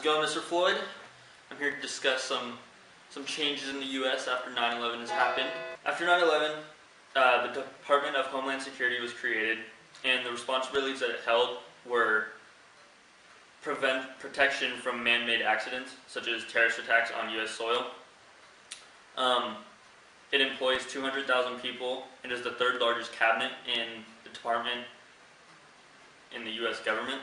going, Mr. Floyd? I'm here to discuss some changes in the U.S. after 9/11 has happened. After 9/11, the Department of Homeland Security was created, and the responsibilities that it held were protection from man-made accidents, such as terrorist attacks on U.S. soil. It employs 200,000 people and is the third largest cabinet in the department in the U.S. government.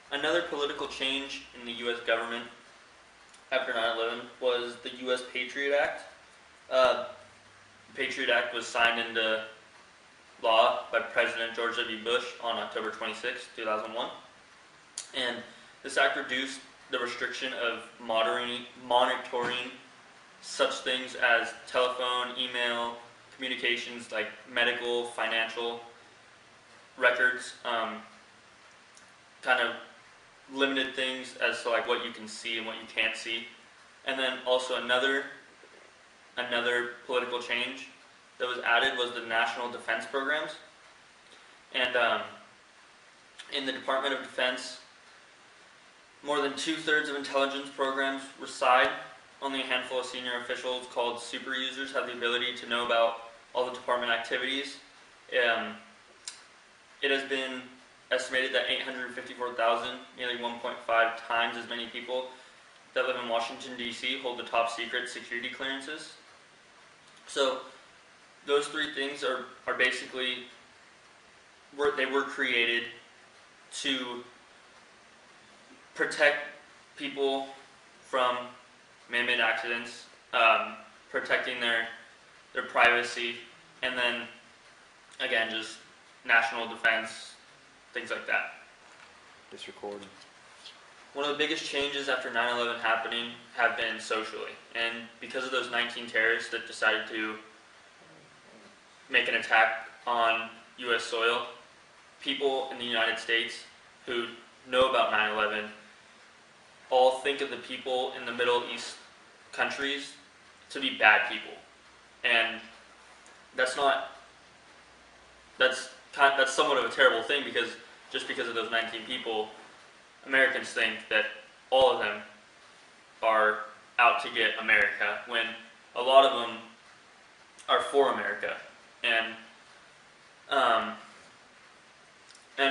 Another political change in the U.S. government after 9/11 was the U.S. Patriot Act. The Patriot Act was signed into law by President George W. Bush on October 26, 2001. And this act reduced the restriction of monitoring such things as telephone, email, communications like medical, financial records, kind of limited things as to like what you can see and what you can't see. And then also another political change that was added was the National Defense Programs. And in the Department of Defense, more than 2/3 of intelligence programs reside. Only a handful of senior officials called super users have the ability to know about all the department activities. It has been estimated that 854,000, nearly 1.5 times as many people that live in Washington, D.C. hold the top secret security clearances. So those three things are basically, they were created to protect people from man-made accidents, protecting their privacy, and then, again, just national defense, things like that. Disrecord. One of the biggest changes after 9/11 happening have been socially, and because of those 19 terrorists that decided to make an attack on U.S. soil, people in the United States who know about 9/11 all think of the people in the Middle East countries to be bad people, and that's somewhat of a terrible thing, because just because of those 19 people, Americans think that all of them are out to get America, when a lot of them are for America. And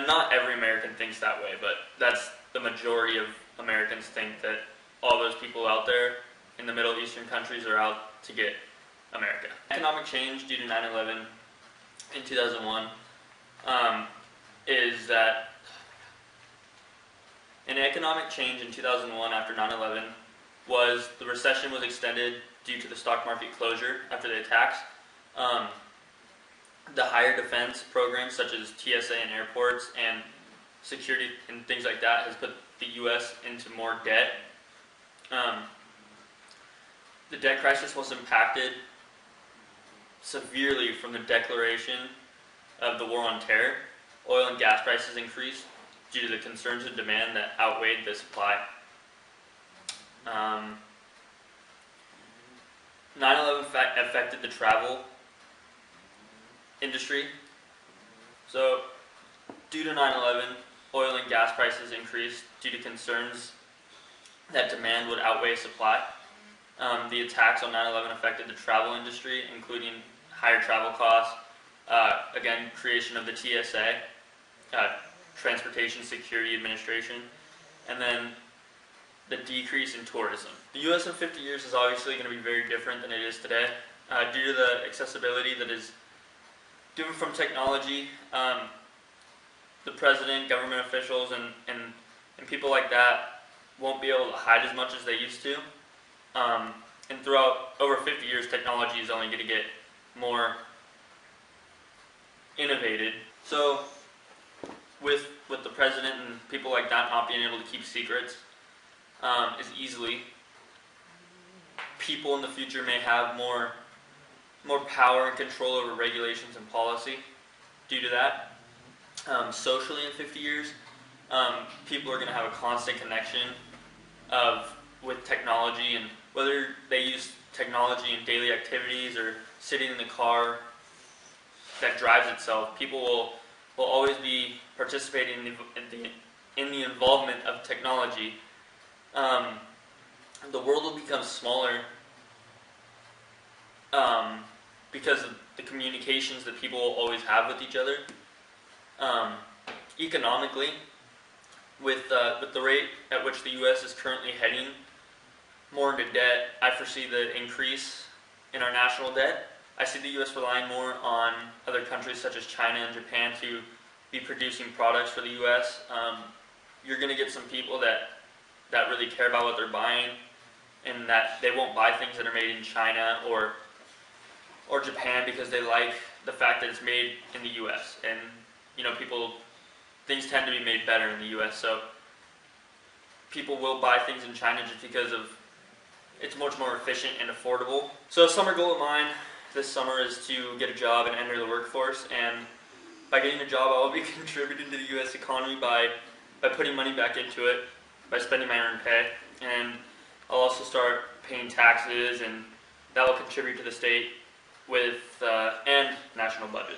not every American thinks that way, but that's the majority of Americans think, that all those people out there in the Middle Eastern countries are out to get America. Economic change due to 9/11 in 2001 is that an economic change in 2001 after 9/11 was the recession was extended due to the stock market closure after the attacks. The higher defense programs such as TSA in airports and security and things like that has put the U.S. into more debt. The debt crisis was impacted severely from the declaration of the war on terror. Oil and gas prices increased due to the concerns of demand that outweighed the supply. 9/11 affected the travel industry. So, due to 9/11, oil and gas prices increased due to concerns that demand would outweigh supply. The attacks on 9/11 affected the travel industry, including higher travel costs, again, creation of the TSA, Transportation Security Administration, and then the decrease in tourism. The U.S. in 50 years is obviously going to be very different than it is today, due to the accessibility that is given from technology. The president, government officials, and people like that won't be able to hide as much as they used to. And throughout over 50 years, technology is only going to get more innovated. So, with the president and people like that not being able to keep secrets as easily, people in the future may have more power and control over regulations and policy due to that. Socially, in 50 years, people are going to have a constant connection with technology, and whether they use technology in daily activities or sitting in the car that drives itself, people will always be participating in the in the involvement of technology, the world will become smaller because of the communications that people will always have with each other. Economically, with the rate at which the U.S. is currently heading more into debt, I foresee the increase in our national debt. I see the U.S. relying more on other countries such as China and Japan to be producing products for the U.S. You're going to get some people that really care about what they're buying, and that they won't buy things that are made in China or Japan because they like the fact that it's made in the U.S. And things tend to be made better in the U.S. So people will buy things in China just because of it's much more efficient and affordable. So a summer goal of mine this summer is to get a job and enter the workforce. And by getting a job, I will be contributing to the U.S. economy by putting money back into it, by spending my earned pay. And I'll also start paying taxes, and that will contribute to the state and national budget.